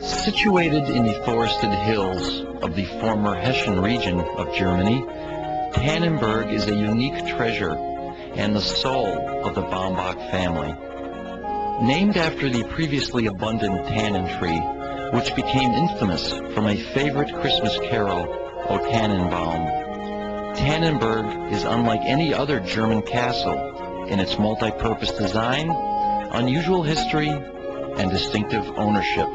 Situated in the forested hills of the former Hessian region of Germany, Tannenberg is a unique treasure and the soul of the Baumbach family. Named after the previously abundant tannin tree, which became infamous from a favorite Christmas carol, O Tannenbaum, Tannenberg is unlike any other German castle in its multi-purpose design, unusual history, and distinctive ownership.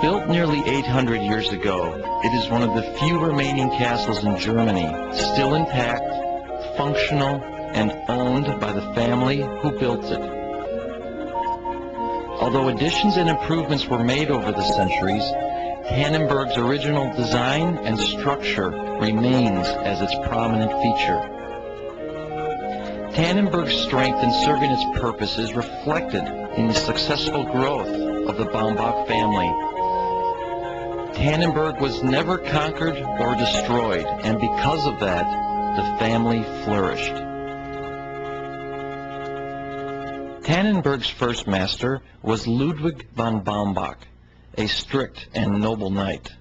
Built nearly 800 years ago, it is one of the few remaining castles in Germany still intact, functional, and owned by the family who built it. Although additions and improvements were made over the centuries, Tannenberg's original design and structure remains as its prominent feature. Tannenberg's strength in serving its purpose is reflected in the successful growth of the Baumbach family. Tannenberg was never conquered or destroyed, and because of that, the family flourished. Tannenberg's first master was Ludwig Baumbach, a strict and noble knight.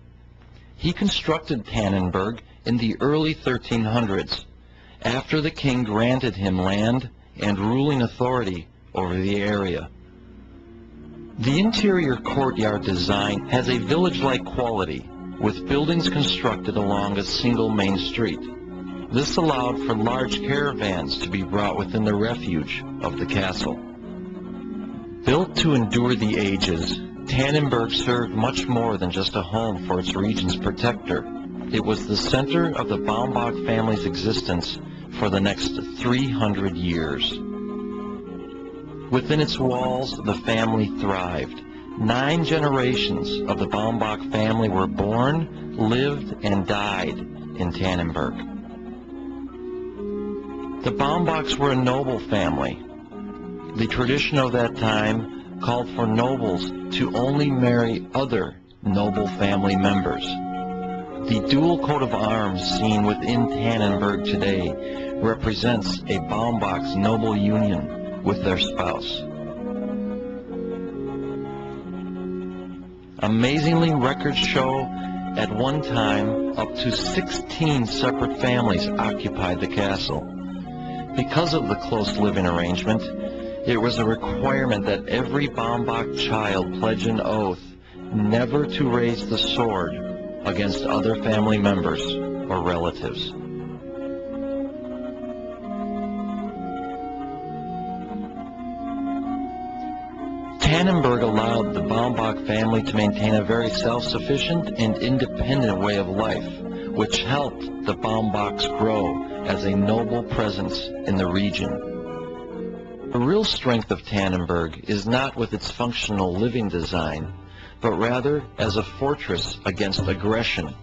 He constructed Tannenberg in the early 1300s, after the king granted him land and ruling authority over the area. The interior courtyard design has a village-like quality, with buildings constructed along a single main street. This allowed for large caravans to be brought within the refuge of the castle. Built to endure the ages, Tannenberg served much more than just a home for its region's protector. It was the center of the Baumbach family's existence for the next 300 years. Within its walls, the family thrived. 9 generations of the Baumbach family were born, lived, and died in Tannenberg. The Baumbachs were a noble family. The tradition of that time called for nobles to only marry other noble family members. The dual coat of arms seen within Tannenberg today represents a Baumbach's noble union with their spouse. Amazingly, records show at one time up to 16 separate families occupied the castle. Because of the close living arrangement, it was a requirement that every Baumbach child pledge an oath never to raise the sword against other family members or relatives. Tannenberg allowed the Baumbach family to maintain a very self-sufficient and independent way of life, which helped the Baumbachs grow as a noble presence in the region. The real strength of Tannenberg is not with its functional living design, but rather as a fortress against aggression.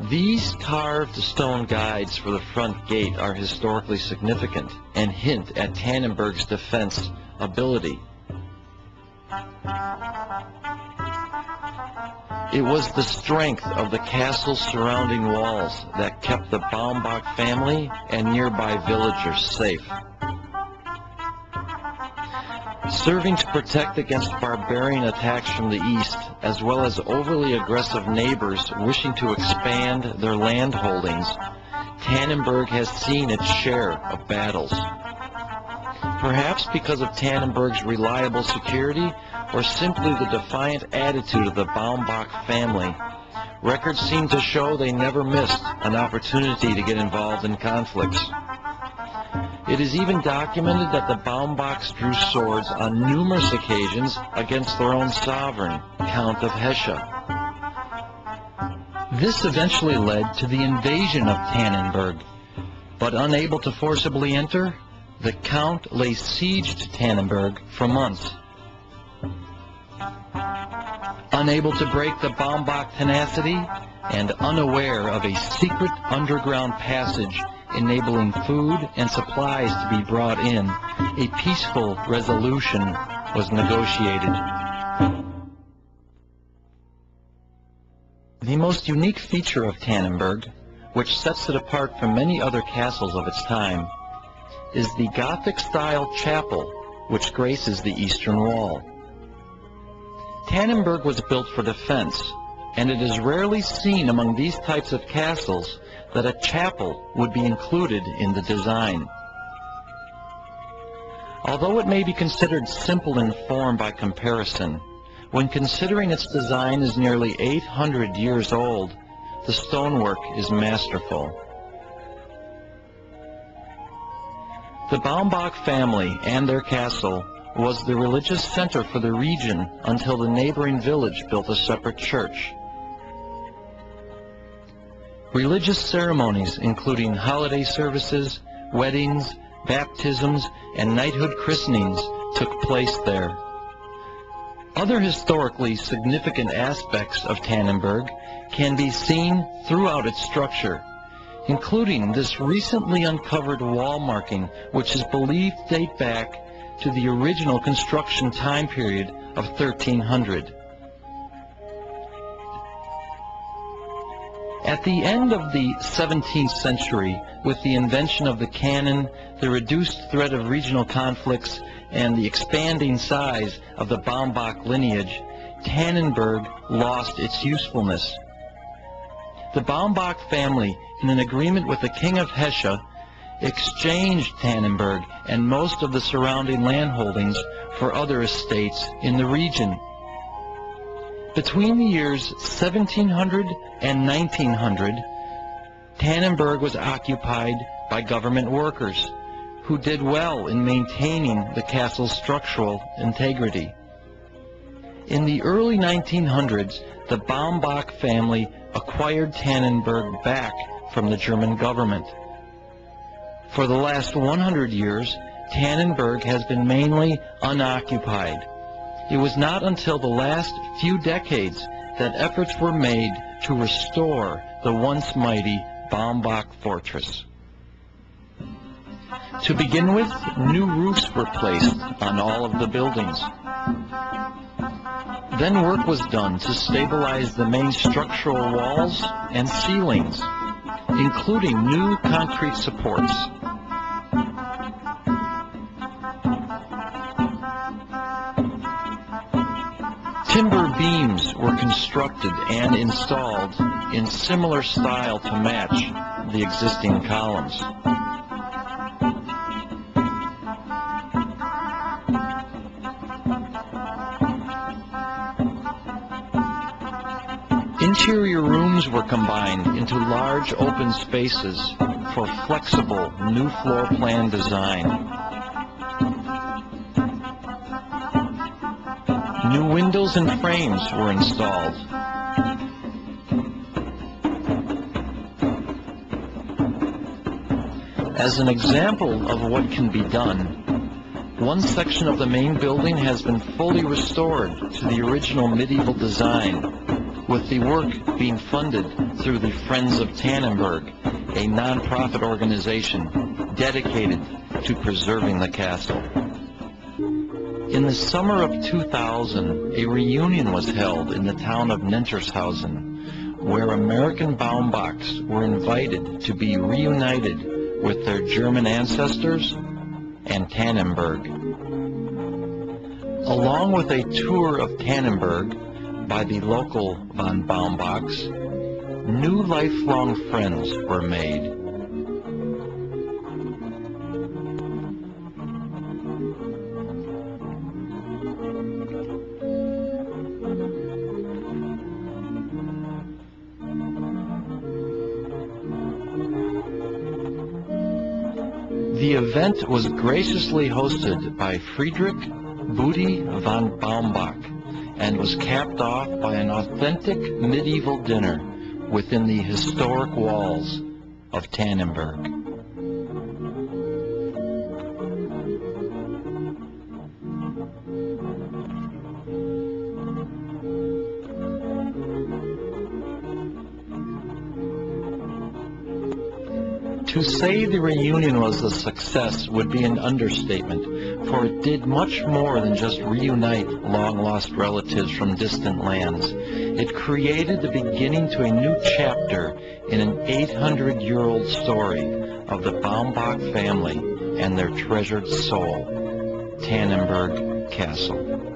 These carved stone guides for the front gate are historically significant and hint at Tannenberg's defense ability. It was the strength of the castle's surrounding walls that kept the Baumbach family and nearby villagers safe. Serving to protect against barbarian attacks from the east, as well as overly aggressive neighbors wishing to expand their land holdings, Tannenberg has seen its share of battles. Perhaps because of Tannenberg's reliable security, or simply the defiant attitude of the Baumbach family, records seem to show they never missed an opportunity to get involved in conflicts. It is even documented that the Baumbachs drew swords on numerous occasions against their own sovereign, Count of Hesse. This eventually led to the invasion of Tannenberg, but unable to forcibly enter, the Count lay siege to Tannenberg for months. Unable to break the Baumbach tenacity and unaware of a secret underground passage enabling food and supplies to be brought in, a peaceful resolution was negotiated. The most unique feature of Tannenberg, which sets it apart from many other castles of its time, is the Gothic-style chapel which graces the eastern wall. Tannenberg was built for defense, and it is rarely seen among these types of castles that a chapel would be included in the design. Although it may be considered simple in form by comparison, when considering its design is nearly 800 years old, the stonework is masterful. The Baumbach family and their castle was the religious center for the region until the neighboring village built a separate church. Religious ceremonies, including holiday services, weddings, baptisms, and knighthood christenings, took place there. Other historically significant aspects of Tannenberg can be seen throughout its structure, including this recently uncovered wall marking, which is believed to date back to the original construction time period of 1300. At the end of the 17th century, with the invention of the canon, the reduced threat of regional conflicts, and the expanding size of the Baumbach lineage, Tannenberg lost its usefulness. The Baumbach family, in an agreement with the King of Hesse, exchanged Tannenberg and most of the surrounding landholdings for other estates in the region. Between the years 1700 and 1900, Tannenberg was occupied by government workers who did well in maintaining the castle's structural integrity. In the early 1900s, the Baumbach family acquired Tannenberg back from the German government. For the last 100 years, Tannenberg has been mainly unoccupied. It was not until the last few decades that efforts were made to restore the once mighty Baumbach fortress. To begin with, new roofs were placed on all of the buildings. Then work was done to stabilize the main structural walls and ceilings, including new concrete supports. Timber beams were constructed and installed in similar style to match the existing columns. Interior rooms were combined into large open spaces for flexible new floor plan design. New windows and frames were installed. As an example of what can be done, one section of the main building has been fully restored to the original medieval design, with the work being funded through the Friends of Tannenberg, a non-profit organization dedicated to preserving the castle. In the summer of 2000, a reunion was held in the town of Nentershausen, where American Baumbachs were invited to be reunited with their German ancestors and Tannenberg. Along with a tour of Tannenberg by the local von Baumbachs, new lifelong friends were made. The event was graciously hosted by Friedrich Budi von Baumbach and was capped off by an authentic medieval dinner within the historic walls of Tannenberg. To say the reunion was a success would be an understatement, for it did much more than just reunite long-lost relatives from distant lands. It created the beginning to a new chapter in an 800-year-old story of the Baumbach family and their treasured soul, Tannenberg Castle.